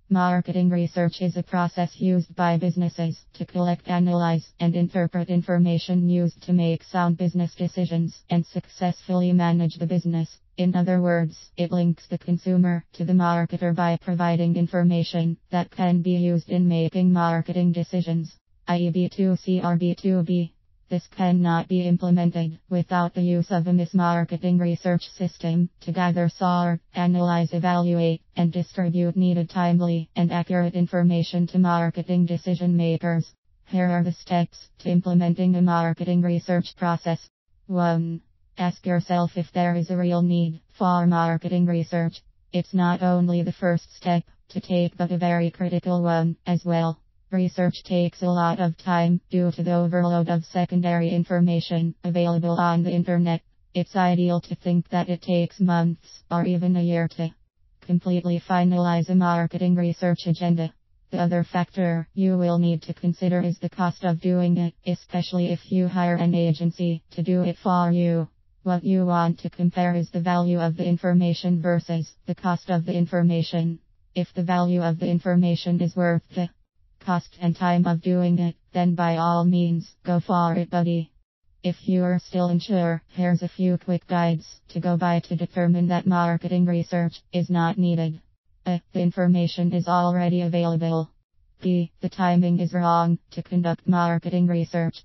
Marketing research is a process used by businesses to collect, analyze, and interpret information used to make sound business decisions and successfully manage the business. In other words, it links the consumer to the marketer by providing information that can be used in making marketing decisions, i.e. B2C or B2B. This cannot be implemented without the use of a marketing research system to gather, sort, analyze, evaluate, and distribute needed timely and accurate information to marketing decision makers. Here are the steps to implementing a marketing research process. 1. Ask yourself if there is a real need for marketing research. It's not only the first step to take, but a very critical one as well. Research takes a lot of time due to the overload of secondary information available on the internet. It's ideal to think that it takes months or even a year to completely finalize a marketing research agenda. The other factor you will need to consider is the cost of doing it, especially if you hire an agency to do it for you. What you want to compare is the value of the information versus the cost of the information. If the value of the information is worth the cost and time of doing it, then by all means, go for it, buddy. If you're still unsure, here's a few quick guides to go by to determine that marketing research is not needed. A. The information is already available. B. The timing is wrong to conduct marketing research.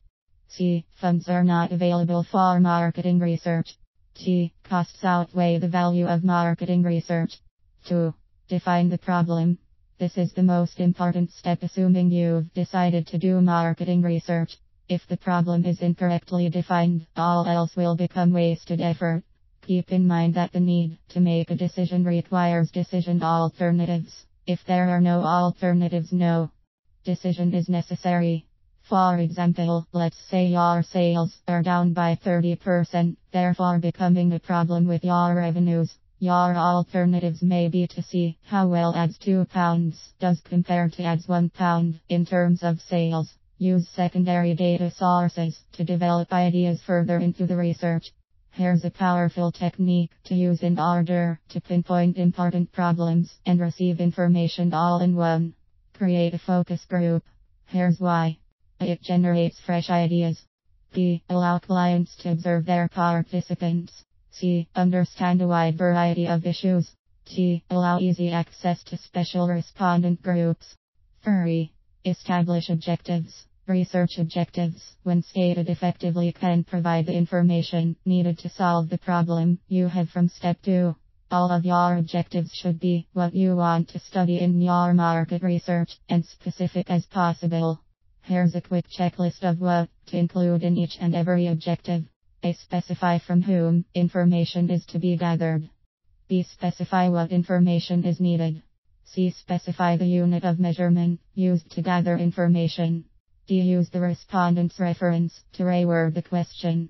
C. Funds are not available for marketing research. D. Costs outweigh the value of marketing research. 2. Define the problem. This is the most important step, assuming you've decided to do marketing research. If the problem is incorrectly defined, all else will become wasted effort. Keep in mind that the need to make a decision requires decision alternatives. If there are no alternatives, no decision is necessary. For example, let's say your sales are down by 30%, therefore becoming a problem with your revenues. Your alternatives may be to see how well ads £2 does compare to ads £1 in terms of sales. Use secondary data sources to develop ideas further into the research. Here's a powerful technique to use in order to pinpoint important problems and receive information all in one. Create a focus group. Here's why. It generates fresh ideas. B. Allow clients to observe their participants. C. Understand a wide variety of issues. D. Allow easy access to special respondent groups. 3. Establish objectives. Research objectives, when stated effectively, can provide the information needed to solve the problem you have from step 2. All of your objectives should be what you want to study in your market research, and specific as possible. Here's a quick checklist of what to include in each and every objective. A. Specify from whom information is to be gathered. B. Specify what information is needed. C. Specify the unit of measurement used to gather information. D. Use the respondent's reference to reword the question.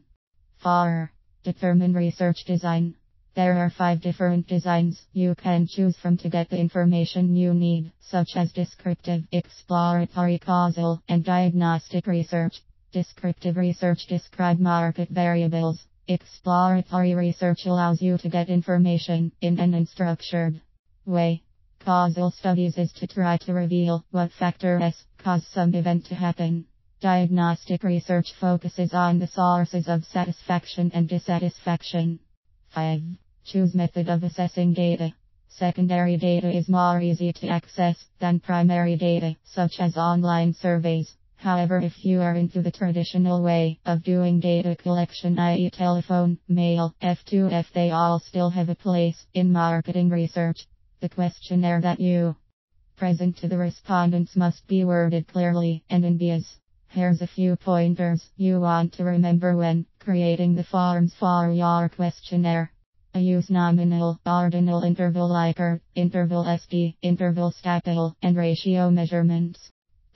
4. Determine research design. There are 5 different designs you can choose from to get the information you need, such as descriptive, exploratory, causal, and diagnostic research. Descriptive research describes market variables. Exploratory research allows you to get information in an unstructured way. Causal studies is to try to reveal what factors cause some event to happen. Diagnostic research focuses on the sources of satisfaction and dissatisfaction. 5. Choose method of assessing data. Secondary data is more easy to access than primary data, such as online surveys. However, if you are into the traditional way of doing data collection, i.e. telephone, mail, F2F, they all still have a place in marketing research. The questionnaire that you present to the respondents must be worded clearly and in BS. Here's a few pointers you want to remember when creating the forms for your questionnaire. Use nominal, ordinal interval Likert, interval SD, interval Stapel, and ratio measurements.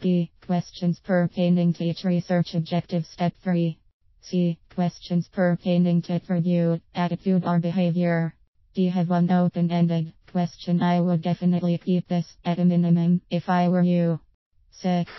B. Questions pertaining to each research objective. Step 3. C. Questions pertaining to attribute, attitude, or behavior. D. Have one open-ended question. I would definitely keep this at a minimum if I were you. 6.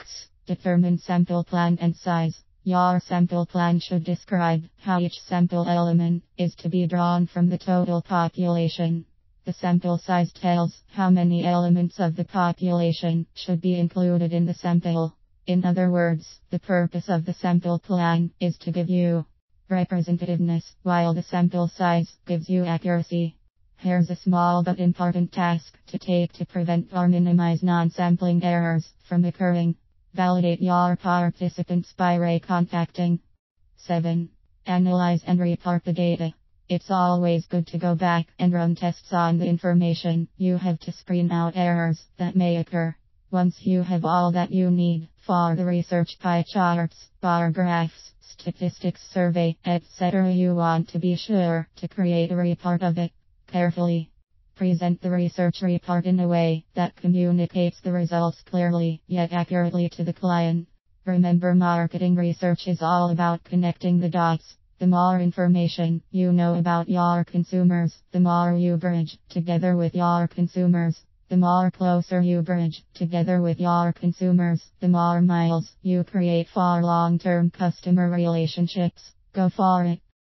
Determine sample plan and size. Your sample plan should describe how each sample element is to be drawn from the total population. The sample size tells how many elements of the population should be included in the sample. In other words, the purpose of the sample plan is to give you representativeness, while the sample size gives you accuracy. Here's a small but important task to take to prevent or minimize non-sampling errors from occurring. Validate your participants by recontacting. 7. Analyze and report the data. It's always good to go back and run tests on the information. You have to screen out errors that may occur. Once you have all that you need for the research pie charts, bar graphs, statistics survey, etc., you want to be sure to create a report of it. Carefully present the research report in a way that communicates the results clearly yet accurately to the client. Remember, marketing research is all about connecting the dots. The more information you know about your consumers, the more you bridge together with your consumers. The more closer you bridge together with your consumers, the more miles you create for long-term customer relationships. Go for it.